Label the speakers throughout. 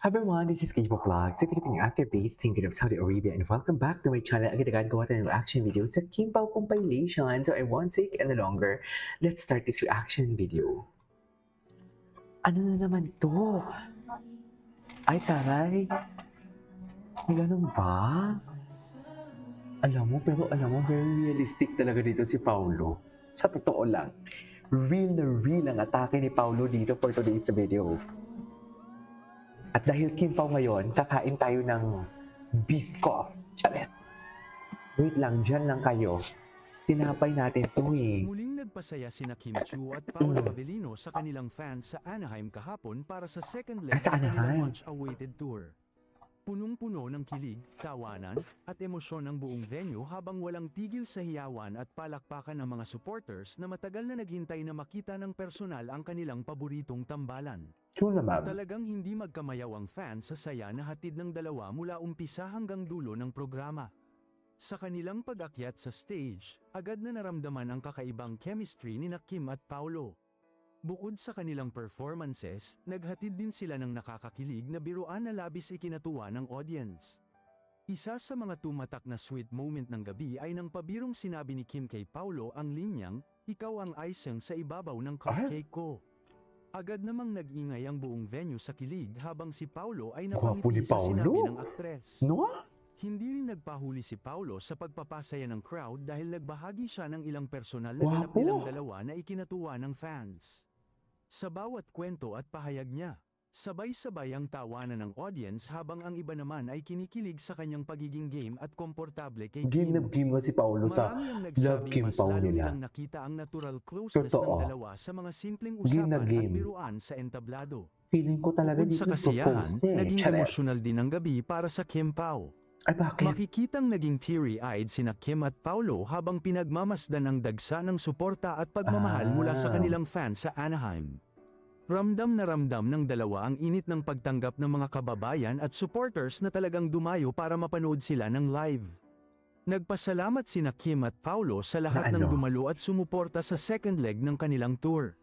Speaker 1: Hi everyone, this is Kibo Vlogs, a Filipino actor based in Kingdom of Saudi Arabia, and welcome back to my channel. Agad gawa tayo ng reaction video sa Kim Pao compilation. So I won't take any longer. Let's start this reaction video. Ano na naman to? Ay taray, ganun ba? Alam mo, very realistic talaga dito si Paulo. Sa totoo lang, real na real ang atake ni Paulo dito for today's video. At dahil Kim Pao ngayon, kakain tayo ng beast ko. Chalet. Wait lang, dyan lang kayo. Tinapay natin ito eh.
Speaker 2: Muling nagpasaya sina Kim Chu at Paolo Avellino sa kanilang fans sa Anaheim kahapon para sa second leg
Speaker 1: Sa
Speaker 2: ng kanilang
Speaker 1: Anaheim?
Speaker 2: much-awaited tour. Punong-puno ng kilig, tawanan, at emosyon ng buong venue habang walang tigil sa hiyawan at palakpakan ng mga supporters na matagal na naghintay na makita ng personal ang kanilang paboritong tambalan.
Speaker 1: True naman.
Speaker 2: Talagang hindi magkamayaw ang fans sa saya na hatid ng dalawa mula umpisa hanggang dulo ng programa. Sa kanilang pag-akyat sa stage, agad na naramdaman ang kakaibang chemistry ni Kim at Paolo. Bukod sa kanilang performances, naghatid din sila ng nakakakilig na biruan na labis ikinatuwa ng audience. Isa sa mga tumatak na sweet moment ng gabi ay nang pabirong sinabi ni Kim kay Paolo ang linyang, "Ikaw ang icing sa ibabaw ng cupcake ko." Agad namang nag-ingay ang buong venue sa kilig habang si Paolo ay
Speaker 1: Gwapo ni
Speaker 2: napangiti sa sinabi
Speaker 1: Paolo.
Speaker 2: ng aktres.
Speaker 1: No?
Speaker 2: Hindi rin nagpahuli si Paolo sa pagpapasaya ng crowd dahil nagbahagi siya ng ilang personal na ganap
Speaker 1: Gwapo.
Speaker 2: nilang dalawa na ikinatuwa ng fans. Sa bawat kwento at pahayag niya, sabay-sabay ang tawanan ng audience habang ang iba naman ay kinikilig sa kanyang pagiging game at komportable kay
Speaker 1: Game na
Speaker 2: Kim.
Speaker 1: game ba si Paulo sa
Speaker 2: Marami ang
Speaker 1: Love
Speaker 2: nagsabing
Speaker 1: Kim
Speaker 2: mas
Speaker 1: Pao
Speaker 2: lalo
Speaker 1: nila?
Speaker 2: nilang nakita ang natural closeness ng
Speaker 1: Totoo.
Speaker 2: dalawa sa mga simpleng
Speaker 1: Game na
Speaker 2: usapan at
Speaker 1: game.
Speaker 2: biruan sa entablado.
Speaker 1: Feeling ko talaga
Speaker 2: Bukod
Speaker 1: dito
Speaker 2: sa kasiyahan,
Speaker 1: propose niya eh.
Speaker 2: naging
Speaker 1: Chares.
Speaker 2: emosyonal din ang gabi para sa Kim Pao.
Speaker 1: Ay bakit?
Speaker 2: Makikitang naging teary-eyed sina Kim at Paolo habang pinagmamasdan ang dagsa ng suporta at pagmamahal mula sa kanilang fans sa Anaheim. Ramdam na ramdam ng dalawa ang init ng pagtanggap ng mga kababayan at supporters na talagang dumayo para mapanood sila ng live. Nagpasalamat sina Kim at Paolo sa lahat
Speaker 1: Na
Speaker 2: ng
Speaker 1: ano?
Speaker 2: dumalo at sumuporta sa second leg ng kanilang tour.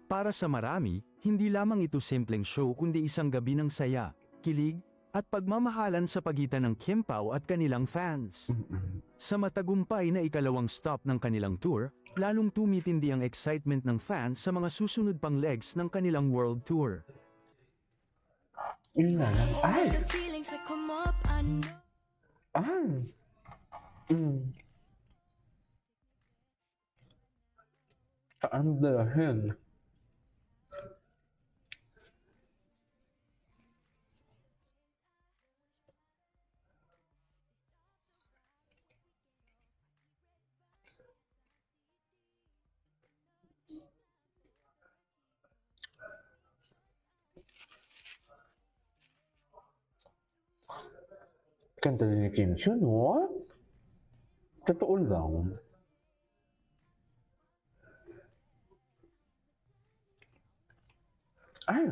Speaker 2: Para sa marami, hindi lamang ito simpleng show kundi isang gabi ng saya, kilig, at pagmamahalan sa pagitan ng Kim Pao at kanilang fans. Sa matagumpay na ikalawang stop ng kanilang tour, lalong tumitindi ang excitement ng fans sa mga susunod pang legs ng kanilang world tour.
Speaker 1: Yun nga lang. Ay! Ay! Saan dahil? Ganda din ni Kim Chiu, no? Totoo lang. Ay!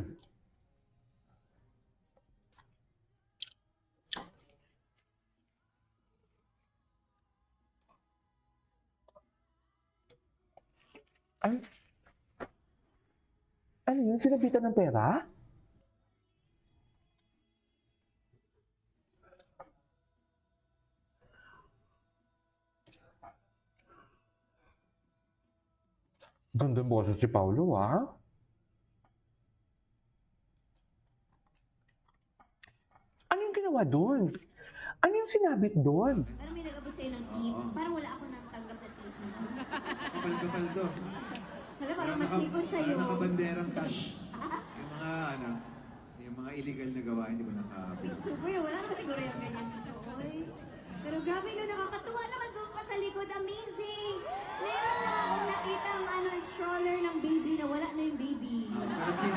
Speaker 1: Ay! Ano yun? Sinabitan ng pera? Ganda ang boses si Paulo, ah. Ano yung ginawa doon? Ano yung sinabit doon?
Speaker 3: Parang may nag-abot sa'yo ng tip. Parang wala ako natanggap na tip.
Speaker 4: Kapal-kapal to.
Speaker 3: Hala, parang mas likod sa'yo.
Speaker 4: Parang nakabanderang cash. Yung mga ano, yung mga illegal na gawain, di ba nakabili?
Speaker 3: Super, wala naman siguro yung ganyan dito. Oy. Pero grabe no, nakakatuwa naman doon pa sa likod. Amazing! Meron lang ako nakita ang stroller ng baby na wala na yung baby.
Speaker 4: Pero Kim,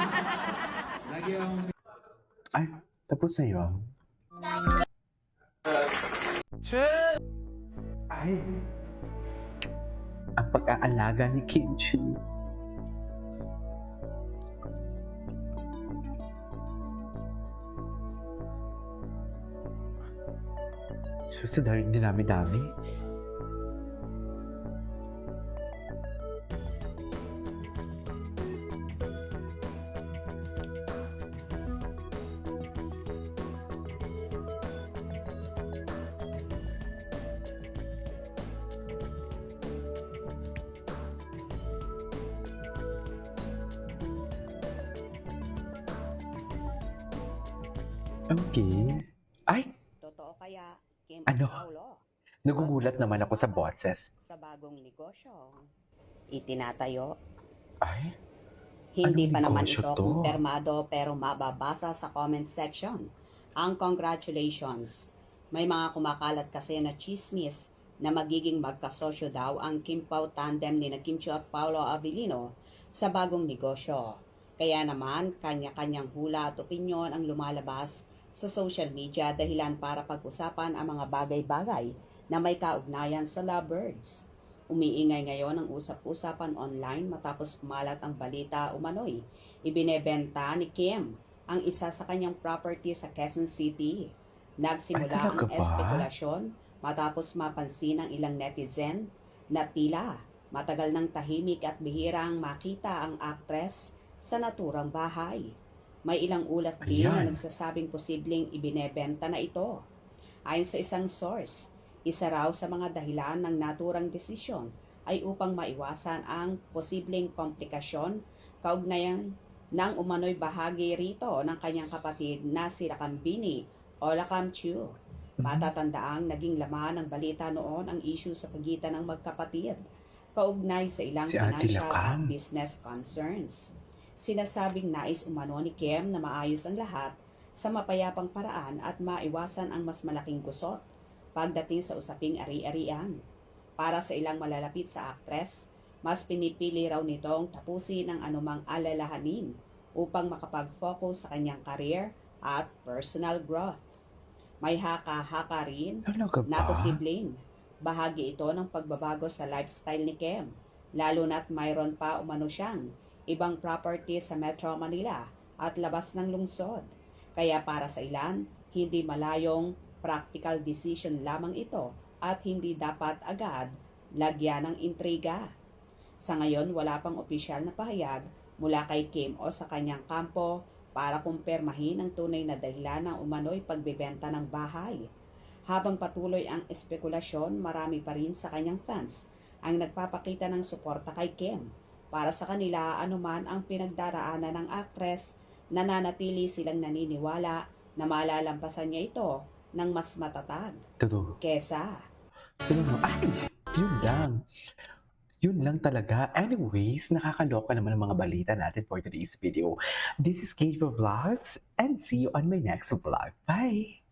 Speaker 4: lagi akong
Speaker 1: Ay, tapos na yun. Ay, ang pag-aalaga ni Kim Chiu. Susunod din dinami-dami. Okay. Ay,
Speaker 5: Totoo kaya, Kim
Speaker 1: ano?
Speaker 5: at Paulo?
Speaker 1: Nagugulat naman ako sa boses.
Speaker 5: Sa bagong negosyo itinatayo.
Speaker 1: Ay,
Speaker 5: Hindi
Speaker 1: anong
Speaker 5: pa naman
Speaker 1: negosyo
Speaker 5: ito
Speaker 1: to?
Speaker 5: kumpirmado pero mababasa sa comment section. Ang congratulations. May mga kumakalat kasi na chismis na magiging magkasosyo daw ang Kim Pao tandem ni na Kim Chiu at Paolo Abilino sa bagong negosyo. Kaya naman, kanya-kanyang hula at opinyon ang lumalabas sa social media dahilan para pag-usapan ang mga bagay-bagay na may kaugnayan sa lovebirds. Umiingay ngayon ang usap-usapan online matapos kumalat ang balita umano'y ibinebenta ni Kim ang isa sa kanyang property sa Quezon City.
Speaker 1: Ay,
Speaker 5: Nagsimula ang
Speaker 1: talaga ba?
Speaker 5: espekulasyon matapos mapansin ng ilang netizen na tila matagal ng tahimik at bihirang makita ang aktres sa naturang bahay. May ilang ulat din na
Speaker 1: Ayan.
Speaker 5: nagsasabing posibleng ibinebenta na ito. Ayon sa isang source, isa raw sa mga dahilan ng naturang desisyon ay upang maiwasan ang posibleng komplikasyon kaugnayan ng umano'y bahagi rito ng kanyang kapatid na si Lakambini o Lakam Chu. Matatandaang naging laman ng balita noon ang issue sa pagitan ng magkapatid kaugnay sa ilang
Speaker 1: Si Ate
Speaker 5: financial at
Speaker 1: Lakam.
Speaker 5: business concerns. Sinasabing nais umano ni Kim na maayos ang lahat sa mapayapang paraan at maiwasan ang mas malaking gusot pagdating sa usaping ari-arian. Para sa ilang malalapit sa aktres, mas pinipili raw nitong tapusin ang anumang alalahanin upang makapag-focus sa kanyang career at personal growth. May haka-haka rin
Speaker 1: Talaga
Speaker 5: na
Speaker 1: ba?
Speaker 5: posibleng bahagi ito ng pagbabago sa lifestyle ni Kim, lalo na't mayroon pa umano siyang ibang property sa Metro Manila at labas ng lungsod. Kaya para sa ilan, hindi malayong practical decision lamang ito at hindi dapat agad lagyan ng intriga. Sa ngayon, wala pang opisyal na pahayag mula kay Kim o sa kanyang kampo para kumpirmahin ang tunay na dahilan ng umano'y pagbebenta ng bahay. Habang patuloy ang espekulasyon, marami pa rin sa kanyang fans ang nagpapakita ng suporta kay Kim. Para sa kanila, anuman ang pinagdaraanan ng aktres, nananatili silang naniniwala na malalampasan niya ito ng mas matatag
Speaker 1: Totoo.
Speaker 5: kesa.
Speaker 1: Ay, yun lang. Yun lang talaga. Anyways, nakakaloka naman ang mga balita natin for today's video. This is Kate Vlogs and see you on my next vlog. Bye!